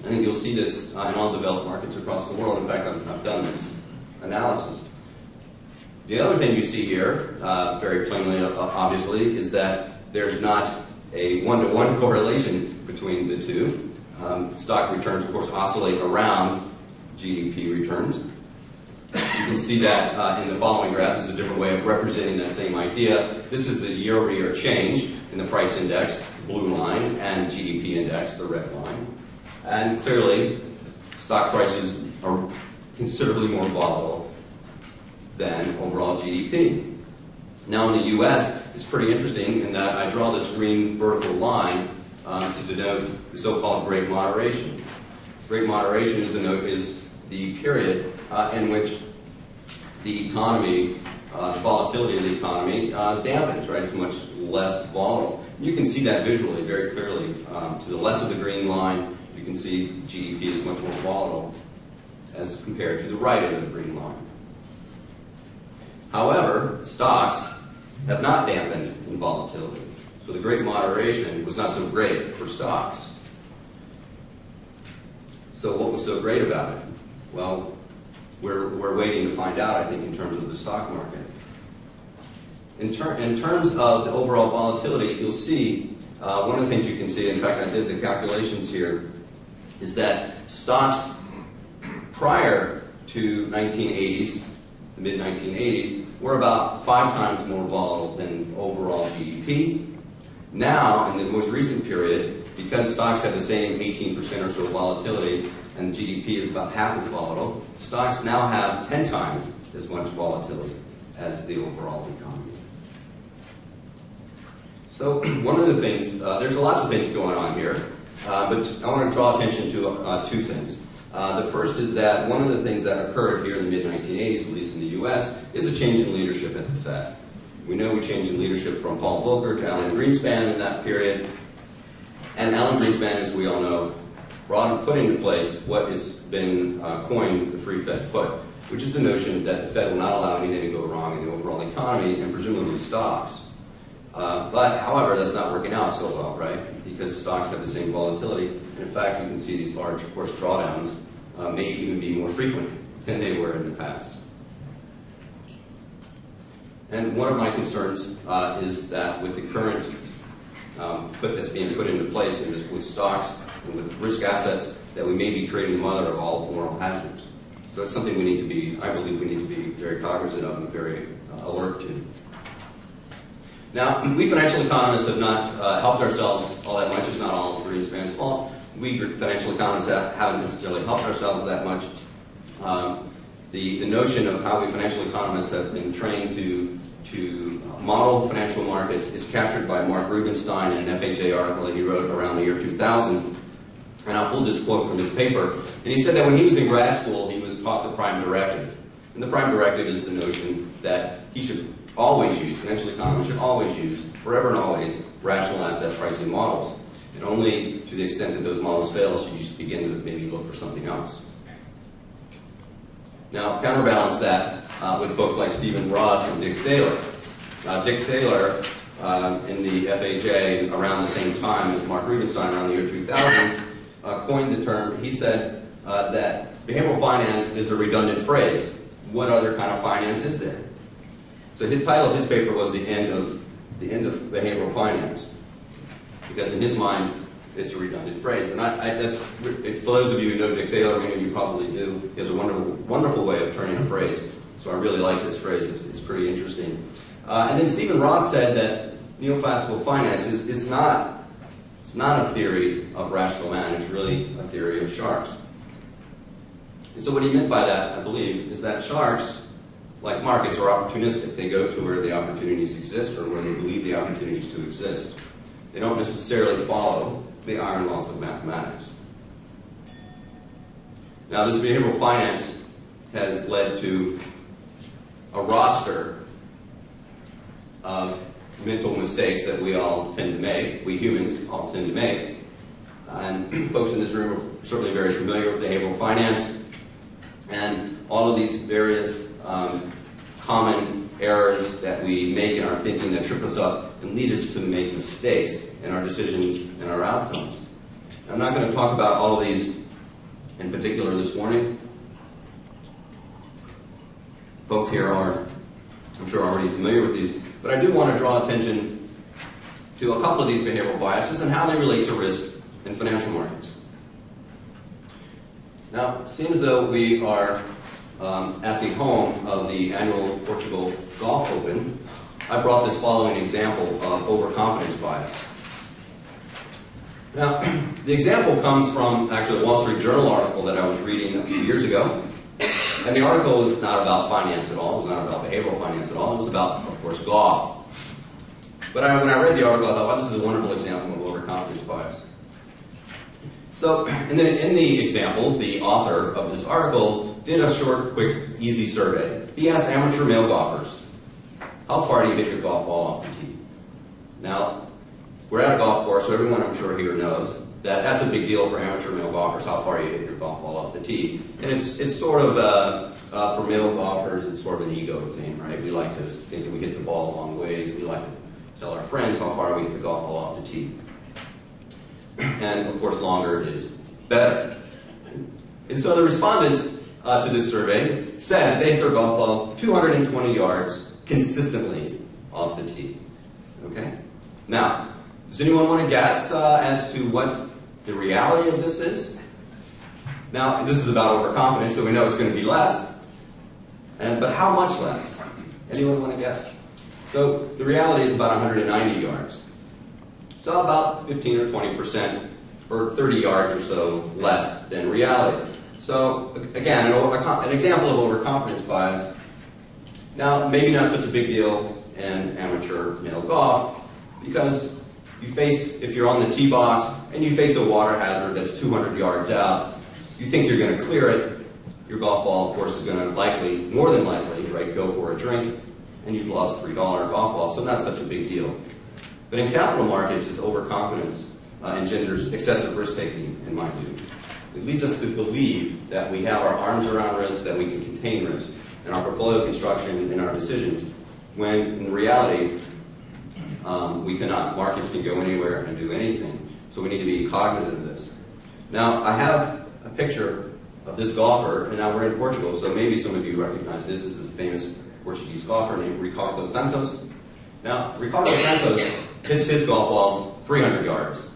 I think you'll see this in all developed markets across the world. In fact, I've done this analysis. The other thing you see here, very plainly, obviously, is that there's not a one-to-one correlation between the two. Stock returns, of course, oscillate around GDP returns. You can see that in the following graph. This is a different way of representing that same idea. This is the year-over-year change in the price index, the blue line, and GDP index, the red line. And clearly, stock prices are considerably more volatile than overall GDP. Now in the US, it's pretty interesting in that I draw this green vertical line to denote the so-called Great Moderation. Great Moderation is the period in which the economy, the volatility of the economy dampens, right? It's much less volatile. You can see that visually very clearly. To the left of the green line, you can see GDP is much more volatile as compared to the right of the green line. However, stocks have not dampened in volatility. So the Great Moderation was not so great for stocks. So what was so great about it? Well, we're waiting to find out, I think, in terms of the stock market. In terms of the overall volatility, you'll see, one of the things you can see, in fact, I did the calculations here, is that stocks prior to 1980s, the mid-1980s, were about 5 times more volatile than overall GDP. Now, in the most recent period, because stocks have the same 18% or so volatility, and GDP is about half as volatile, stocks now have 10 times as much volatility as the overall economy. So one of the things, there's lots of things going on here, but I want to draw attention to 2 things. The first is that one of the things that occurred here in the mid-1980s, at least in the US, is a change in leadership at the Fed. We know we changed in leadership from Paul Volcker to Alan Greenspan in that period. And Alan Greenspan, as we all know, put into place what has been coined the free Fed put, which is the notion that the Fed will not allow anything to go wrong in the overall economy and presumably stocks. But, however, that's not working out so well, right? Because stocks have the same volatility. And in fact, you can see these large, of course, drawdowns may even be more frequent than they were in the past. And one of my concerns is that with the current put that's being put into place with stocks and with risk assets, that we may be creating the mother of all moral hazards. So it's something we need to be, I believe we need to be very cognizant of and very alert to. Now, we financial economists have not helped ourselves all that much. It's not all Greenspan's fault. We financial economists haven't necessarily helped ourselves that much. The notion of how we financial economists have been trained to model financial markets is captured by Mark Rubenstein in an FHA article that he wrote around the year 2000. And I'll pull this quote from his paper. And he said that when he was in grad school, he was taught the prime directive. And the prime directive is the notion that he should always use, financial economists should always use, forever and always, rational asset pricing models. And only to the extent that those models fail should you begin to maybe look for something else. Now, counterbalance that with folks like Stephen Ross and Dick Thaler. Dick Thaler, in the FHA around the same time as Mark Rubenstein, around the year 2000, coined the term. He said that behavioral finance is a redundant phrase. What other kind of finance is there? So his title of his paper was the end of behavioral finance, because in his mind it's a redundant phrase. And that's, for those of you who know Dick Thaler, many of you probably do. He has a wonderful, wonderful way of turning a phrase. So I really like this phrase. It's pretty interesting. And then Stephen Roth said that neoclassical finance is not a theory of rational man. It's really a theory of sharks. And so what he meant by that, I believe, is that sharks, like markets, are opportunistic. They go to where the opportunities exist or where they believe the opportunities to exist. They don't necessarily follow the iron laws of mathematics. Now, this behavioral finance has led to a roster of mental mistakes that we all tend to make, we humans all tend to make. And folks in this room are certainly very familiar with behavioral finance. And all of these various common errors that we make in our thinking that trip us up and lead us to make mistakes in our decisions and our outcomes. I'm not going to talk about all of these in particular this morning. Folks here are, I'm sure, already familiar with these, but I do want to draw attention to a couple of these behavioral biases and how they relate to risk in financial markets. Now, it seems though we are at the home of the annual Portugal Golf Open, I brought this following example of overconfidence bias. Now, the example comes from actually a Wall Street Journal article that I was reading a few years ago. And the article was not about finance at all. It was not about behavioral finance at all. It was about, of course, golf. But when I read the article, I thought, wow, this is a wonderful example of overconfidence bias. So, and then in the example, the author of this article did a short, quick, easy survey. He asked amateur male golfers, how far do you hit your golf ball off the tee? Now, we're at a golf course, so everyone I'm sure here knows that that's a big deal for amateur male golfers, how far you hit your golf ball off the tee. And it's sort of, for male golfers, it's sort of an ego thing, right? We like to think that we hit the ball a long ways. We like to tell our friends how far we hit the golf ball off the tee. And of course, longer is better. And so the respondents to this survey said that they hit their golf ball 220 yards consistently off the tee. Okay? Now, does anyone want to guess as to what the reality of this is? Now, this is about overconfidence, so we know it's going to be less. But how much less? Anyone want to guess? So the reality is about 190 yards. So about 15 or 20%, or 30 yards or so less than reality. So again, an example of overconfidence bias. Now, maybe not such a big deal in amateur male golf, because if you're on the tee box and you face a water hazard that's 200 yards out, you think you're going to clear it, your golf ball, of course, is going to more than likely, right, go for a drink, and you've lost $3 golf ball, so not such a big deal. But in capital markets, this overconfidence engenders excessive risk-taking, in my view. It leads us to believe that we have our arms around risk, that we can contain risk in our portfolio construction, in our decisions, when in reality, we cannot. Markets can go anywhere and do anything. So we need to be cognizant of this. Now, I have a picture of this golfer, and now we're in Portugal, so maybe some of you recognize this. This is a famous Portuguese golfer named Ricardo Santos. Now, Ricardo Santos hits his golf balls 300 yards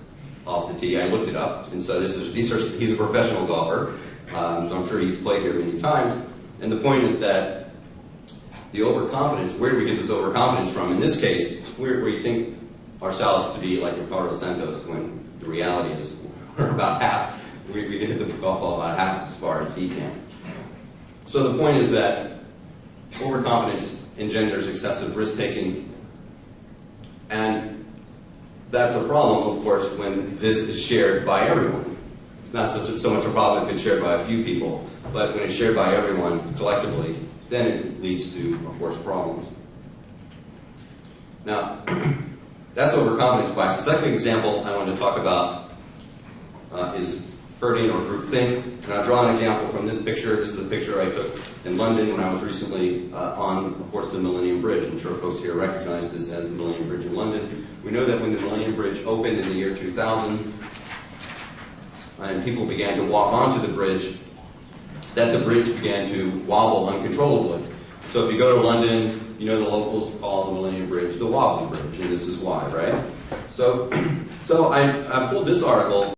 off the tee. I looked it up, and so he's a professional golfer, so I'm sure he's played here many times. And the point is that the overconfidence, where do we get this overconfidence from? In this case, we think ourselves to be like Ricardo Santos, when the reality is we're about half. We can hit the golf ball about half as far as he can. So the point is that overconfidence engenders excessive risk-taking, and that's a problem, of course, when this is shared by everyone. It's not so much a problem if it's shared by a few people, but when it's shared by everyone collectively, then it leads to, of course, problems. Now, that's overconfidence bias. The second example I want to talk about is herding or groupthink. And I'll draw an example from this picture. This is a picture I took in London when I was recently on, of course, the Millennium Bridge. I'm sure folks here recognize this as the Millennium Bridge in London. We know that when the Millennium Bridge opened in the year 2000, and people began to walk onto the bridge, that the bridge began to wobble uncontrollably. So if you go to London, you know the locals call the Millennium Bridge the wobbly bridge, and this is why, right? So I pulled this article